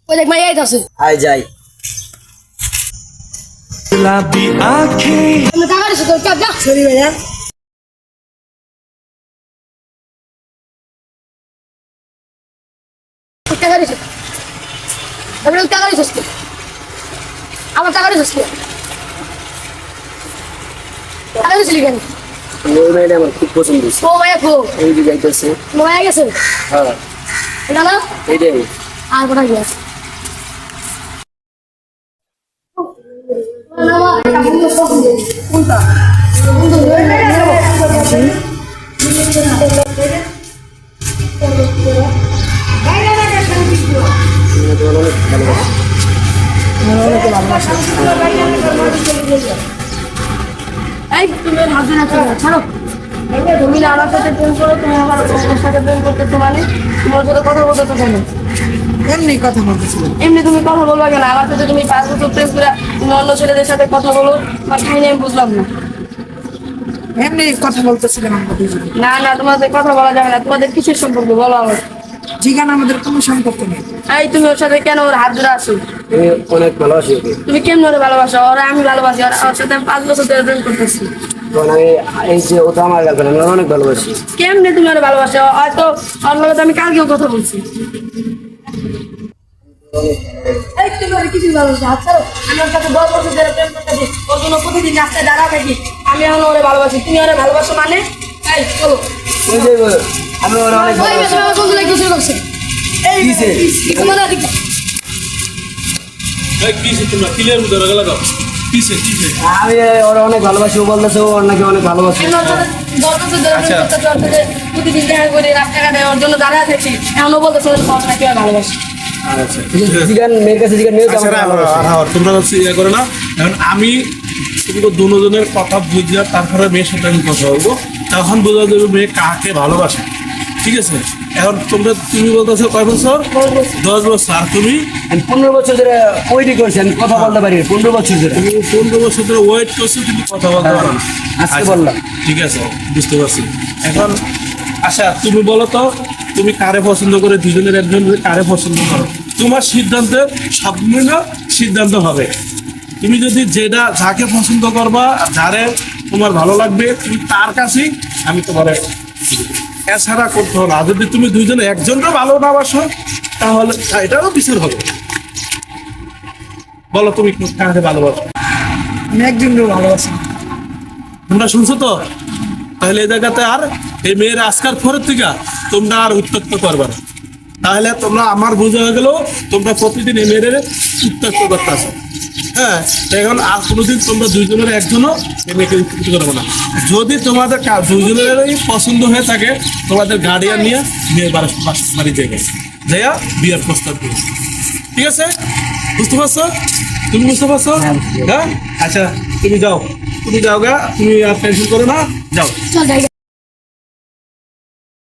ওই দেখ মাইয়াই আছে আয় যাই गुलाबी आंखें তুমি টাকা দিছো তো যা সরি ভাইয়া টাকা দিছো আমি টাকা দিছো আমার টাকা দিছো টাকা দিছো কেন ওই মেয়েটা আমার খুব পছন্দ হয়েছে ও মাইয়া খো এই যে যাইতেছে মাইয়া গেছে হ্যাঁ এটা না এইটাই আর কোথায় গেছে কোনটা এই তুমি হাত দিয়ে নাচো ছাড়ো তুমি না আমার সাথে প্রেম করো তুমি আমার সাথে প্রেম করতে মানে তোমার সাথে কথা বলতে তো জানো এমনি কথা বলতেছিলাম। এমনি তুমি কথা বলবা কেন আমার সাথে তুমি 5 বছর প্রেম করে তুমি অন্য ছেলেদের সাথে কথা বলো বা কাহিনী আমি বুঝলাম না এমনি কথা বলতেছিলাম আমরা দুজনে। না না তোমাদের কথা বলা যাবে না তোমাদের কিসের সম্পর্ক বলো আমার জিগান আমাদের কোনো সম্পর্ক নেই। এই তুমি ওর সাথে কেন ওর হাত ধরে আসো আমি অনেক ভালোবাসি ওকে তুমি কেমন ওরে ভালোবাসো ওরা আমি ভালোবাসি ওর সাথে আমি 5 বছর ধরে প্রেম করতেছি তখন আমি এই যে ও তো আমার গার্লফ্রেন্ড আমি অনেক ভালোবাসি কেমনে তুমি ওরে ভালোবাসো হয়তো ওর লগে তো আমি কালকেও কথা বলছি এই তুমি ওরে কিছু ভালোবাসো হাত ছাড়ো আমি ওর সাথে 10 বছর ধরে প্রেম করতেছি ওর জন্য প্রতিদিন রাস্তায় দাঁড়া থাকি আমি এখন ওরে ভালোবাসি তুমি ওরে ভালোবাসো মানে এই চলো ওই যে আমি ওরা অনেক ওই ভালোবাসি মেয়ে আমার বন্ধু লাগি শুরু করছে এই কিসে? তোমার দিকে কিসে তোমরা ক্লিয়ার মতো লাগাও কিসে কিসে আমি ওরা অনেক ভালোবাসি ও বলতেছে ও ওর নাকি অনেক ভালোবাসি আমি ওর সাথে 10 বছর ধরে প্রেম করতেছি ওর সাথে প্রতিদিন দেখা করে রাস্তা ঘাটে ওর জন্য দাঁড়া থাকি এমনও বলতেছে ওর কথা নাকি আর ভালোবাসি আচ্ছা জিগান মেয়ের কাছে জিগান মেয়েও তো আচ্ছা আমাকে ভালোবাসে। তোমরা হচ্ছে ইয়ে করে না এখন আমি তোমাকে দুজনের কথা বুঝিয়া তারপরে মেয়ের সাথে আমি কথা বলবো তখন বোঝা যাবে মেয়ে কাকে ভালোবাসে ঠিক আছে এখন তুমি বলতেছো কয় বছর 10 বছর আর তুমি আমি 15 বছর ধরে ওইটি করছি আমি কথা বলতে পারি 15 বছর ধরে তুমি 15 বছর ধরে ওয়েট করছো কিন্তু কথা বলতে পারো না আজকে আচ্ছা, বললাম। ঠিক আছে বুঝতে পারছি এখন আচ্ছা তুমি বলো তো তুমি কারে পছন্দ করে দুজনের একজন কারে পছন্দ করো তোমার সিদ্ধান্তের সম্পূর্ণ সিদ্ধান্ত হবে তুমি যদি যেটা যাকে পছন্দ করবা যারে তোমার ভালো লাগবে তুমি তার কাছেই আমি তোমার এছাড়া করতে হবে আর যদি তুমি দুইজনে একজনকে ভালো না বাসো তাহলে এটাও বিচার হবে বলো তুমি কাকে ভালোবাসো আমি একজনকেও ভালোবাসি না। তোমরা শুনছো তো তাহলে এই জায়গাতে আর এই মেয়ের আজকার পরের থেকে তোমরা আর উত্তক্ত করবে না তাহলে তোমরা আমার বোঝা হয়ে গেল তোমরা প্রতিদিন এই মেয়ের উত্তক্ত করতেছো হ্যাঁ তো এখন আর কোনোদিন তোমরা দুইজনের একজনও এই মেয়েকে উত্তক্ত করবে না যদি তোমাদের দুইজনেরই পছন্দ হয়ে থাকে তোমাদের গার্ডিয়ান নিয়ে মেয়ের বাড়ি যাবে যাইয়া বিয়ের প্রস্তাব দেবে ঠিক আছে বুঝতে পারছো তুমি বুঝতে পারছো হ্যাঁ আচ্ছা তুমি যাও গা তুমি আর টেনশন করো না যাও চল যাই